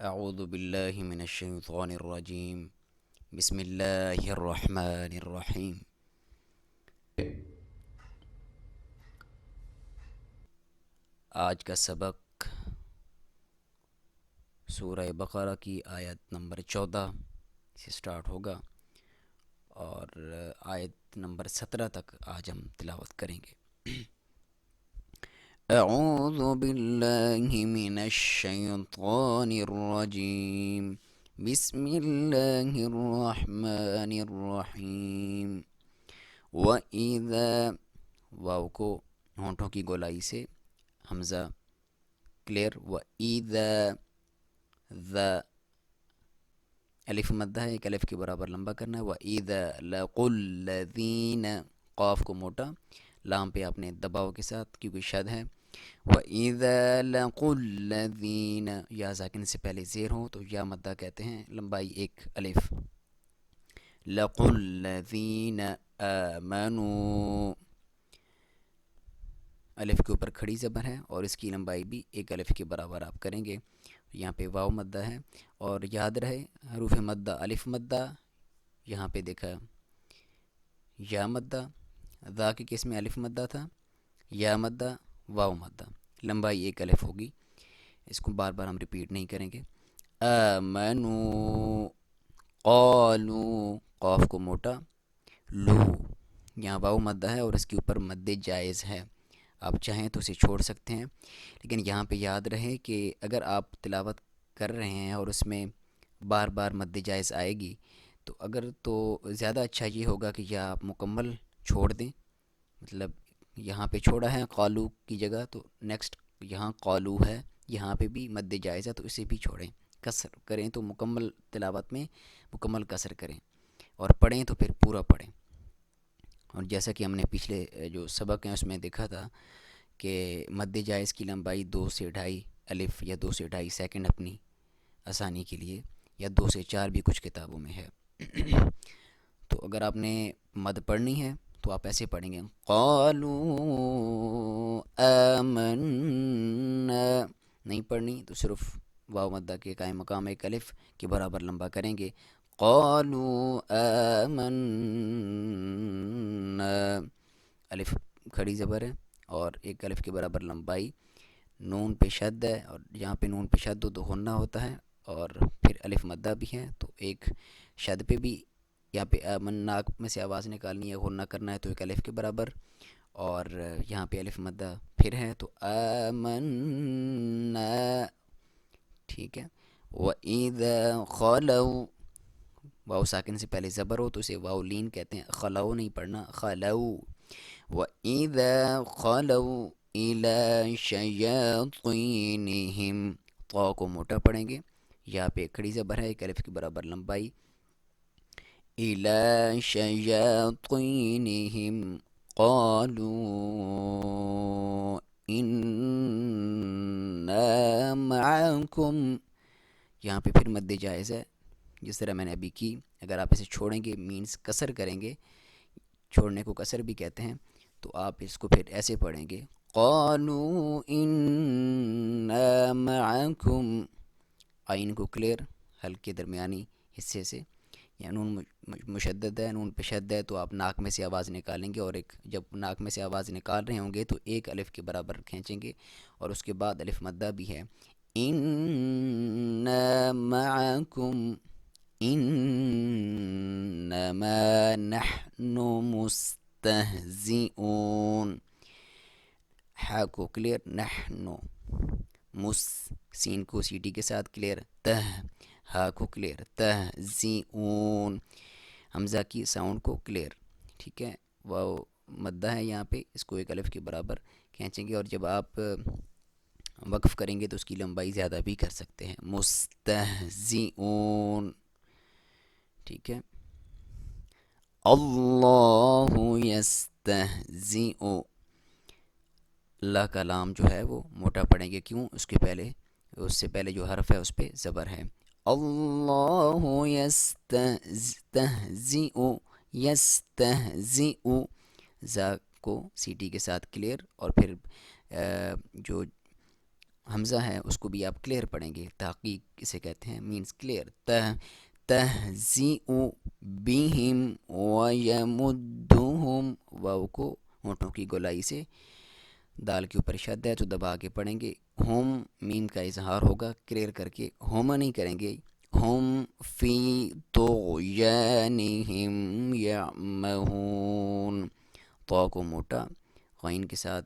اعوذ باللہ من الشیطان الرجیم بسم اللہ الرحمن الرحیم۔ آج کا سبق سورہ بقرہ کی آیت نمبر 14 سے سٹارٹ ہوگا اور آیت نمبر 17 تک آج ہم تلاوت کریں گے۔ اعوذ باللہ من الشیطان الرجیم بسم اللہ الرحمن الرحیم۔ وَإِذَا، واو کو ہونٹوں کی گولائی سے حمزہ کلیئر، وَإِذَا، ذا الف مدہ ہے، ایک الف کے برابر لمبا کرنا ہے۔ وَإِذَا لَقُوا الَّذِينَ، قاف کو موٹا، لام پہ آپ نے دباؤ کے ساتھ کیونکہ شد ہے۔ وَإِذَا لَقُوا الَّذِينَ، یا ساکن سے پہلے زیر ہو تو یا مدہ کہتے ہیں، لمبائی ایک الف۔ لَقُوا الَّذِينَ آمَنُوا، الف کے اوپر کھڑی زبر ہے اور اس کی لمبائی بھی ایک الف کے برابر آپ کریں گے۔ یہاں پہ واو مدہ ہے اور یاد رہے حروف مدہ الف مدہ، یہاں پہ دیکھا یا مدہ، ذا کے کس میں الف مدہ تھا، یا مدہ واو مدہ، لمبائی ایک الف ہوگی۔ اس کو بار بار ہم ریپیٹ نہیں کریں گے۔ آمنوا، قالوا، قاف کو موٹا، لو، یہاں واو مدہ ہے اور اس کے اوپر مد جائز ہے، آپ چاہیں تو اسے چھوڑ سکتے ہیں، لیکن یہاں پہ یاد رہے کہ اگر آپ تلاوت کر رہے ہیں اور اس میں بار بار مد جائز آئے گی تو زیادہ اچھا یہ ہوگا کہ یا آپ مکمل چھوڑ دیں، مطلب یہاں پہ چھوڑا ہے قالو کی جگہ تو نیکسٹ یہاں قالو ہے، یہاں پہ بھی مد جائز ہے تو اسے بھی چھوڑیں، کسر کریں تو مکمل تلاوت میں مکمل کسر کریں اور پڑھیں تو پھر پورا پڑھیں۔ اور جیسا کہ ہم نے پچھلے جو سبق ہیں اس میں دیکھا تھا کہ مد جائز کی لمبائی 2 سے 2.5 الف یا 2 سے 2.5 سیکنڈ اپنی آسانی کے لیے، یا 2 سے 4 بھی کچھ کتابوں میں ہے۔ تو اگر آپ نے مد پڑھنی ہے تو آپ ایسے پڑھیں گے، قالوا آمنا، نہیں پڑھنی تو صرف واو مدہ کے قائم مقام ایک الف کے برابر لمبا کریں گے۔ قالوا آمنا، الف کھڑی زبر ہے اور ایک الف کے برابر لمبائی، نون پہ شد ہے اور یہاں پہ نون پہ شد تو غنہ ہوتا ہے اور پھر الف مدہ بھی ہے، تو ایک شد پہ بھی یہاں پہ آمن ناک میں سے آواز نکالنی ہے، غنہ کرنا ہے تو ایک الف کے برابر، اور یہاں پہ الف مدہ پھر ہے تو آمنا، ٹھیک ہے۔ وَإِذَا خَلَوْا، واو ساکن سے پہلے زبر ہو تو اسے واو لین کہتے ہیں، خلو نہیں پڑھنا، خلو۔ وَإِذَا خَلَوْا إِلَى شَيَاطِينِهِمْ، طا کو موٹا پڑھیں گے، یہاں پہ کھڑی زبر ہے، ایک الف کے برابر لمبائی، إِلَى شَيَاطِينِهِمْ قَالُوا إِنَّا مَعَكُمْ، یہاں پہ پھر مد جائز ہے جس طرح میں نے ابھی کی، اگر آپ اسے چھوڑیں گے مینس کسر کریں گے، چھوڑنے کو کسر بھی کہتے ہیں، تو آپ اس کو پھر ایسے پڑھیں گے، قالوا إِنَّا مَعَكُمْ، آئین کو کلیئر ہلکے درمیانی حصے سے، یا نون مشدد ہے، نون پہ شد ہے تو آپ ناک میں سے آواز نکالیں گے، اور ایک جب ناک میں سے آواز نکال رہے ہوں گے تو ایک الف کے برابر کھینچیں گے اور اس کے بعد الف مدہ بھی ہے، إِنَّا مَعَكُمْ إِنَّمَا نَحْنُ مُسْتَهْزِئُونَ، ہا کو کلیئر، نحنو، سین کو سیٹی کے ساتھ کلیئر، ہا کو کلیئر، تہزیئون، حمزہ کی ساؤنڈ کو کلیئر، ٹھیک ہے۔ واو مدہ ہے یہاں پہ، اس کو ایک الف کے برابر کھینچیں گے، اور جب آپ وقف کریں گے تو اس کی لمبائی زیادہ بھی کر سکتے ہیں، مستہزئون، ٹھیک ہے۔ اللہ یستہزئ، اللہ کا لام جو ہے وہ موٹا پڑیں گے، کیوں؟ اس سے پہلے جو حرف ہے اس پہ زبر ہے، اللہ یستہزئ، یستہزئ، زا کو سیٹی کے ساتھ کلیئر، اور پھر جو حمزہ ہے اس کو بھی آپ کلیئر پڑھیں گے، تحقیق اسے کہتے ہیں، مینس کلیئر۔ تہزیء بہم ویمدہم، واو کو ہونٹوں کی گولائی سے، دال کے اوپر شد ہے تو دبا کے پڑھیں گے، ہم میم کا اظہار ہوگا کلیئر کر کے، ہم نہیں کریں گے، ہم فی طغیانہم یعمہون، تو کو موٹا، غین کے ساتھ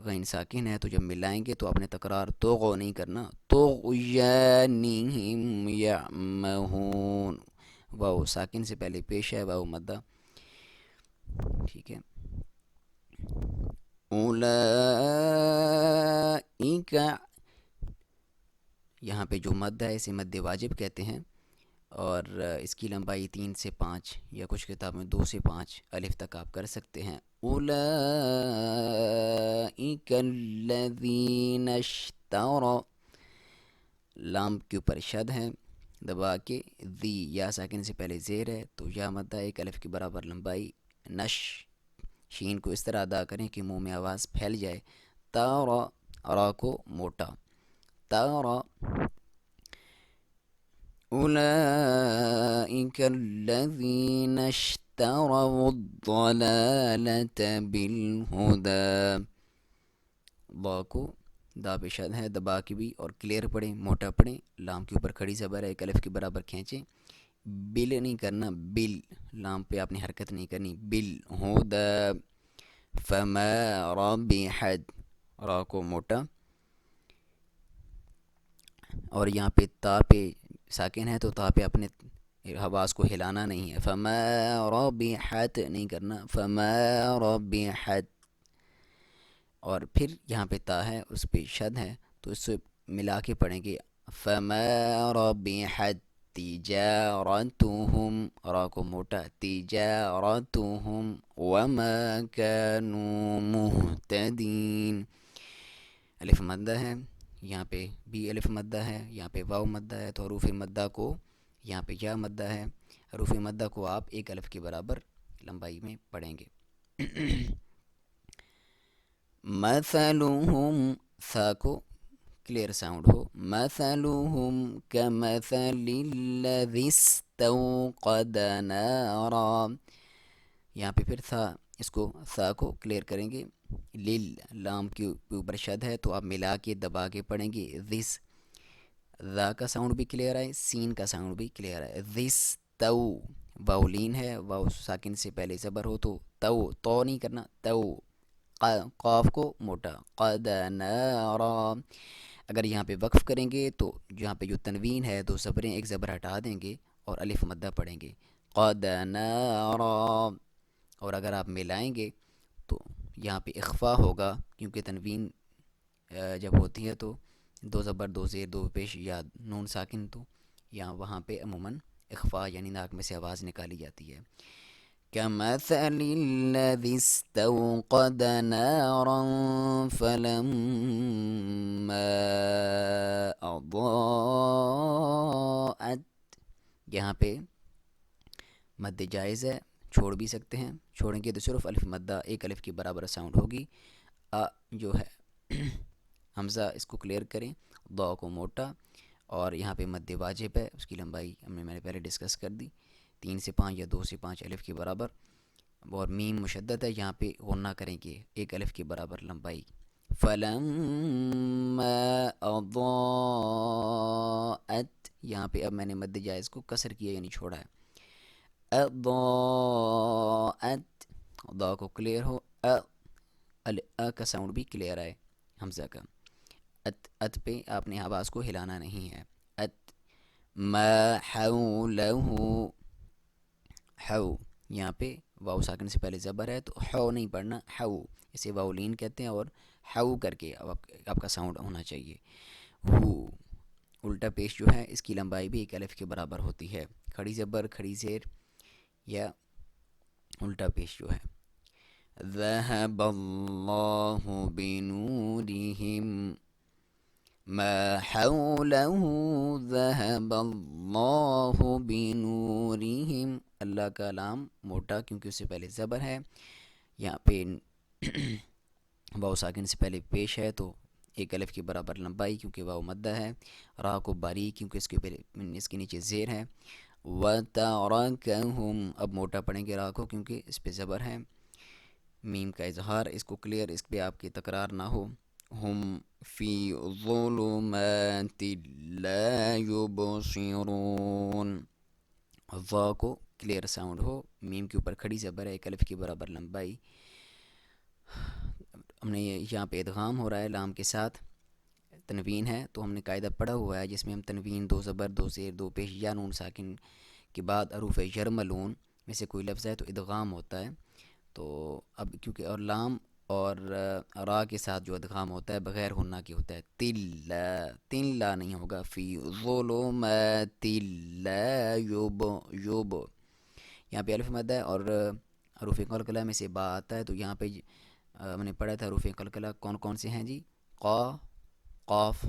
غین ساکن ہے تو جب ملائیں گے تو آپ نے تکرار توغو نہیں کرنا، طغیانہم یعمہون، واو ساکن سے پہلے پیش ہے، واو مدہ، ٹھیک ہے۔ اولئک، یہاں پہ جو مد ہے اسے مد واجب کہتے ہیں، اور اس کی لمبائی 3 سے 5 یا کچھ کتاب میں 2 سے 5 الف تک آپ کر سکتے ہیں۔ اولئک الذین اشتروا، لام کے اوپر شد ہے دبا کے، دی یا ساکن سے پہلے زیر ہے تو یا مدہ ایک الف کے برابر لمبائی، نش، شین کو اس طرح ادا کریں کہ منہ میں آواز پھیل جائے، تارا، را کو موٹا، تارا، اولئک الذین اشتروا الضلالة بالہدی، با کو دا پہ شد ہے دبا کے بھی اور کلیئر پڑھیں، موٹا پڑھیں، لام کے اوپر کھڑی زبر ہے ایک الف کے برابر کھینچیں، بل نہیں کرنا، بل، لام پہ آپ نے حرکت نہیں کرنی، بالہدی، فما ربحت، را کو موٹا، اور یہاں پہ تا پہ ساکن ہے تو تا پہ اپنے حواس کو ہلانا نہیں ہے، فما ربحت نہیں کرنا، فما ربحت، اور پھر یہاں پہ تا ہے اس پہ شد ہے تو اس سے ملا کے پڑھیں گے، فما ربحت تجارتہم، را کو موٹا، تجارتہم وما كانوا مہتدین، الف مدہ ہے، یہاں پہ بھی الف مدہ ہے، یہاں پہ واو مدہ ہے، تو حروف مدہ کو، یہاں پہ یا مدہ ہے، حروف مدہ کو آپ ایک الف کے برابر لمبائی میں پڑھیں گے۔ مثلہم، ثا کو کلیئر ساؤنڈ ہو، مثلہم کمثل الذی استوقد نارا، یہاں پہ پھر تھا، اس کو ثا کو کلیئر کریں گے، لل، لام کے اوپر شد ہے تو آپ ملا کے دبا کے پڑھیں گے، ذس، ذا کا ساؤنڈ بھی کلیئر آئے، سین کا ساؤنڈ بھی کلیئر آئے، ذس تو، واو لین ہے، واو ساکن سے پہلے زبر ہو تو تو نہیں کرنا، تو، قاف کو موٹا، قد نارا، اگر یہاں پہ وقف کریں گے تو یہاں پہ جو تنوین ہے دو زبریں ایک زبر ہٹا دیں گے اور الف مدہ پڑھیں گے، قد نارا، اور اگر آپ ملائیں گے تو یہاں پہ اخفا ہوگا کیونکہ تنوین جب ہوتی ہے تو دو زبر دو زیر دو پیش یا نون ساکن، تو یہاں وہاں پہ عموماً اخفا یعنی ناک میں سے آواز نکالی جاتی ہے۔ كمثل الذي استوقد نارا فلما أضاءت، یہاں پہ مد جائز ہے، چھوڑ بھی سکتے ہیں، چھوڑیں گے تو صرف الف مدہ ایک الف کے برابر ساؤنڈ ہوگی، جو ہے حمزہ اس کو کلیئر کریں، ضا کو موٹا، اور یہاں پہ مد واجب ہے، اس کی لمبائی میں نے پہلے ڈسکس کر دی، 3 سے 5 یا 2 سے 5 الف کے برابر، اور میم مشدد ہے، یہاں پہ غنہ کریں گے ایک الف کے برابر لمبائی، فلما اضاءت، یہاں پہ اب میں نے مد جائز کو کسر کیا یعنی چھوڑا ہے، اضاءت، ضا کو کلیئر ہو، کا ساؤنڈ بھی کلیئر آئے حمزہ کا، ات پہ آپ نے آواز کو ہلانا نہیں ہے، ات، ما حولہ، حو، یہاں پہ واو ساکن سے پہلے زبر ہے تو حو نہیں پڑھنا، حو، اسے واولین کہتے ہیں، اور حو کر کے آپ کا ساؤنڈ ہونا چاہیے، ہو، الٹا پیش جو ہے اس کی لمبائی بھی ایک الف کے برابر ہوتی ہے، کھڑی زبر کھڑی زیر یا الٹا پیش جو ہے، ذهب اللہ بنورہم ما حوله ذهب اللہ بنورہم، اللہ کا لام موٹا کیونکہ اس سے پہلے زبر ہے، یہاں پہ واو ساکن سے پہلے پیش ہے تو ایک الف کے برابر لمبائی کیونکہ واو مدہ ہے، را کو باریک کیونکہ اس کے اس کے نیچے زیر ہے، وَتَرَكَهُمْ اب موٹا پڑھیں گے را کو کیونکہ اس پہ زبر ہے، میم کا اظہار، اس کو کلیئر، اس پہ آپ کی تکرار نہ ہو، ہم فی ظلمات لا یبصرون، وا کو کلیئر ساؤنڈ ہو، میم کے اوپر کھڑی زبر ہے، ایک الف کی برابر لمبائی، ہم نے یہاں پہ ادغام ہو رہا ہے لام کے ساتھ، تنوین ہے تو ہم نے قاعدہ پڑھا ہوا ہے جس میں ہم تنوین، دو زبر، دو زیر، دو پیش یا نون ساکن کے بعد حروف یرملون میں سے کوئی لفظ ہے تو ادغام ہوتا ہے، تو اب کیونکہ اور لام اور را کے ساتھ جو ادغام ہوتا ہے بغیر غنہ کے ہوتا ہے، تل لا نہیں ہوگا، فی ظلمات لا یب، یہاں پہ الف مد ہے اور حروف قلقلہ میں سے با آتا ہے، تو یہاں پہ ہم نے پڑھا تھا حروف قلقلہ کون کون سے ہیں جی، قا، قاف،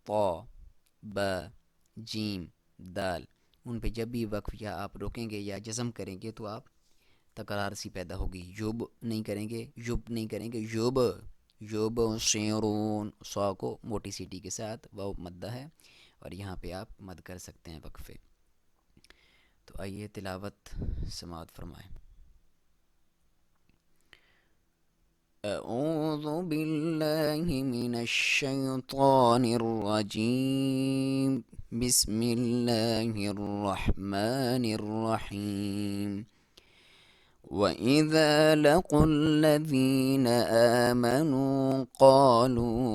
طا، با، جیم، دال، ان پہ جب بھی وقف یا آپ روکیں گے یا جزم کریں گے تو آپ تکرار سی پیدا ہوگی، یوب نہیں کریں گے، یوب نہیں کریں گے، یوب، یوب شیرون، سا کو موٹی سیٹی کے ساتھ، واو مدہ ہے اور یہاں پہ آپ مد کر سکتے ہیں وقفے، تو آئیے تلاوت سماعت فرمائیں۔ اعوذ باللہ من الشیطان الرجیم، بسم اللہ الرحمن الرحیم، وَإِذَا لَقُوا الَّذِينَ آمَنُوا قَالُوا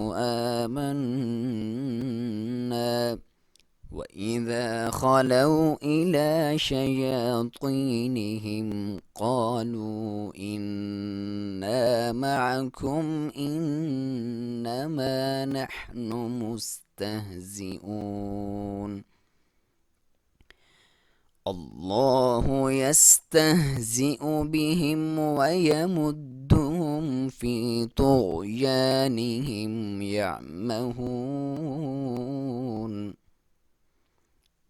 آمَنَّا وَإِذَا خَلَوْا إِلَى شَيَاطِينِهِمْ قَالُوا إِنَّا مَعَكُمْ إِنَّمَا نَحْنُ مُسْتَهْزِئُونَ اللہ یستہزئ بہم ویمدہم فی طغیانہم یعمہون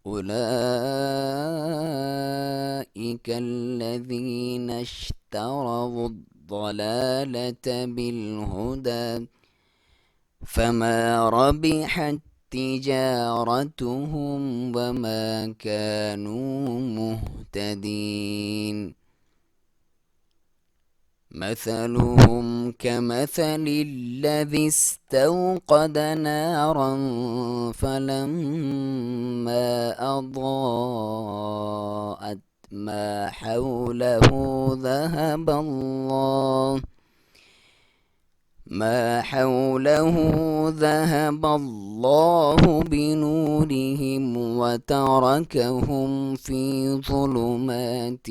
اولئک الذین اشتروا الضلالة بالہدى فما ربحت تجارتهم وما كانوا مهتدين مثلهم كمثل الذي استوقد نارا فلما أضاءت ما حوله ذهب الله بنورهم وتركهم في ظلمات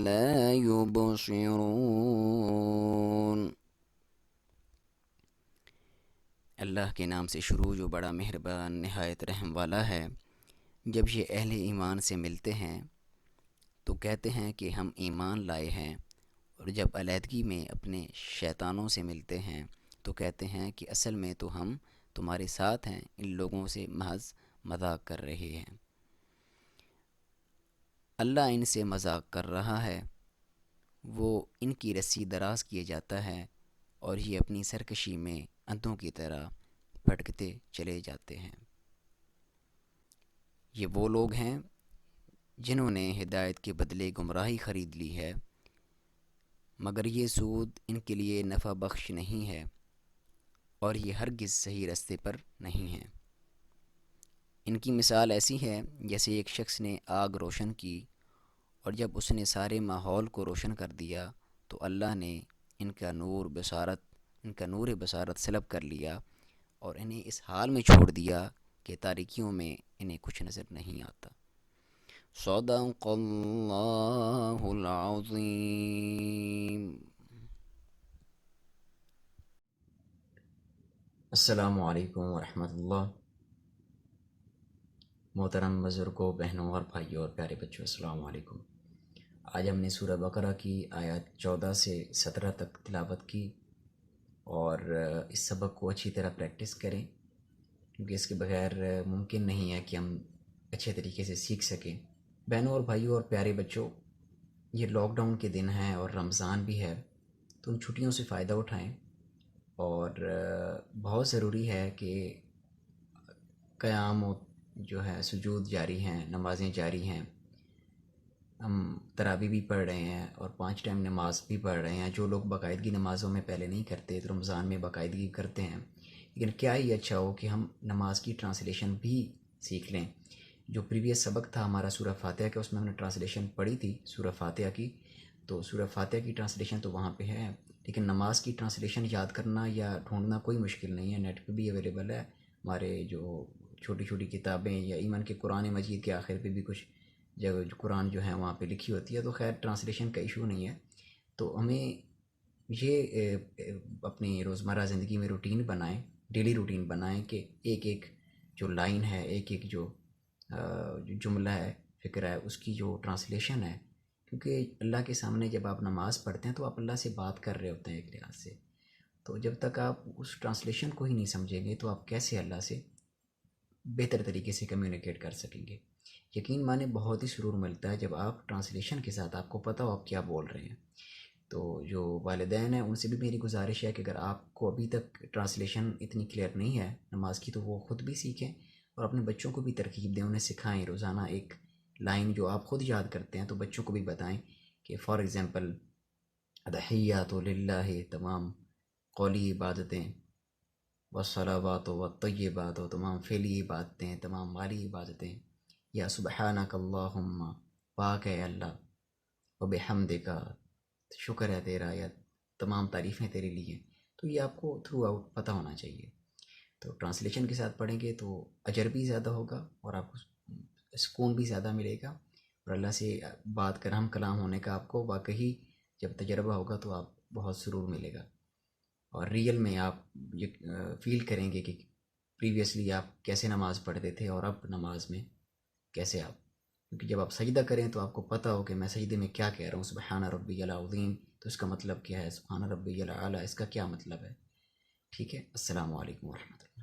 لا يبصرون۔ اللہ کے نام سے شروع جو بڑا مہربان نہایت رحم والا ہے، جب یہ اہل ایمان سے ملتے ہیں تو کہتے ہیں کہ ہم ایمان لائے ہیں، اور جب علیحدگی میں اپنے شیطانوں سے ملتے ہیں تو کہتے ہیں کہ اصل میں تو ہم تمہارے ساتھ ہیں، ان لوگوں سے محض مذاق کر رہے ہیں۔ اللہ ان سے مذاق کر رہا ہے، وہ ان کی رسی دراز کیے جاتا ہے اور یہ اپنی سرکشی میں اندھوں کی طرح بھٹکتے چلے جاتے ہیں۔ یہ وہ لوگ ہیں جنہوں نے ہدایت کے بدلے گمراہی خرید لی ہے، مگر یہ سود ان کے لیے نفع بخش نہیں ہے اور یہ ہرگز صحیح راستے پر نہیں ہیں۔ ان کی مثال ایسی ہے جیسے ایک شخص نے آگ روشن کی اور جب اس نے سارے ماحول کو روشن کر دیا تو اللہ نے ان کا نور بصارت سلب کر لیا اور انہیں اس حال میں چھوڑ دیا کہ تاریکیوں میں انہیں کچھ نظر نہیں آتا۔ صدق اللہ العظیم۔ السلام علیکم ورحمۃ اللہ۔ محترم بزرگوں، بہنوں اور بھائیوں اور پیارے بچوں، السلام علیکم۔ آج ہم نے سورہ بقرہ کی آیات 14 سے 17 تک تلاوت کی، اور اس سبق کو اچھی طرح پریکٹس کریں کیونکہ اس کے بغیر ممکن نہیں ہے کہ ہم اچھے طریقے سے سیکھ سکیں۔ بہنوں اور بھائیوں اور پیارے بچوں، یہ لاک ڈاؤن کے دن ہیں اور رمضان بھی ہے، تو ان چھٹیوں سے فائدہ اٹھائیں اور بہت ضروری ہے کہ قیام و جو ہے سجود جاری ہیں، نمازیں جاری ہیں، ہم تراویح بھی پڑھ رہے ہیں اور 5 ٹائم نماز بھی پڑھ رہے ہیں۔ جو لوگ باقاعدگی نمازوں میں پہلے نہیں کرتے تو رمضان میں باقاعدگی کرتے ہیں، لیکن کیا ہی اچھا ہو کہ ہم نماز کی ٹرانسلیشن بھی سیکھ لیں۔ جو پریویس سبق تھا ہمارا سورہ فاتحہ کا، اس میں ہم نے ٹرانسلیشن پڑھی تھی سورہ فاتحہ کی، تو سورہ فاتحہ کی ٹرانسلیشن تو وہاں پہ ہے، لیکن نماز کی ٹرانسلیشن یاد کرنا یا ڈھونڈنا کوئی مشکل نہیں ہے، نیٹ پہ بھی اویلیبل ہے۔ ہمارے جو چھوٹی چھوٹی کتابیں یا ایون کہ قرآن مجید کے آخر پہ بھی کچھ جگہ جو قرآن جو ہے وہاں پہ لکھی ہوتی ہے، تو خیر ٹرانسلیشن کا ایشو نہیں ہے۔ تو ہمیں یہ اپنی روزمرہ زندگی میں روٹین بنائیں، ڈیلی روٹین بنائیں کہ ایک ایک جو لائن ہے، ایک ایک جو جملہ ہے، فکر ہے، اس کی جو ٹرانسلیشن ہے، کیونکہ اللہ کے سامنے جب آپ نماز پڑھتے ہیں تو آپ اللہ سے بات کر رہے ہوتے ہیں ایک لحاظ سے، تو جب تک آپ اس ٹرانسلیشن کو ہی نہیں سمجھیں گے تو آپ کیسے اللہ سے بہتر طریقے سے کمیونیکیٹ کر سکیں گے۔ یقین مانے بہت ہی سرور ملتا ہے جب آپ ٹرانسلیشن کے ساتھ آپ کو پتہ ہو آپ کیا بول رہے ہیں۔ تو جو والدین ہیں ان سے بھی میری گزارش ہے کہ اگر آپ کو ابھی تک ٹرانسلیشن اتنی کلیئر نہیں ہے نماز کی، تو وہ خود بھی سیکھیں اور اپنے بچوں کو بھی ترغیب دیں، انہیں سکھائیں روزانہ ایک لائن جو آپ خود یاد کرتے ہیں تو بچوں کو بھی بتائیں کہ فار ایگزامپل تحیات للہ، تمام قولی عبادتیں، والصلوات والطیبات، و تمام فعلی عبادتیں، تمام مالی عبادتیں، یا سبحانک اللہم، پاک ہے اللہ، و بحمدک، شکر ہے تیرا، یا تمام تعریفیں تیرے لیے، تو یہ آپ کو تھرو آؤٹ پتہ ہونا چاہیے۔ تو ٹرانسلیشن کے ساتھ پڑھیں گے تو اجر بھی زیادہ ہوگا اور آپ کو سکون بھی زیادہ ملے گا، اور اللہ سے بات کر ہم کلام ہونے کا آپ کو واقعی جب تجربہ ہوگا تو آپ بہت سرور ملے گا، اور ریئل میں آپ یہ فیل کریں گے کہ پریویسلی آپ کیسے نماز پڑھتے تھے اور اب نماز میں کیسے آپ، کیونکہ جب آپ سجدہ کریں تو آپ کو پتہ ہو کہ میں سجدے میں کیا کہہ رہا ہوں، سبحان ربی العظیم، تو اس کا مطلب کیا ہے، سبحان ربی الاعلیٰ اس کا کیا مطلب ہے۔ ٹھیک ہے، السلام علیکم ورحمۃ اللہ۔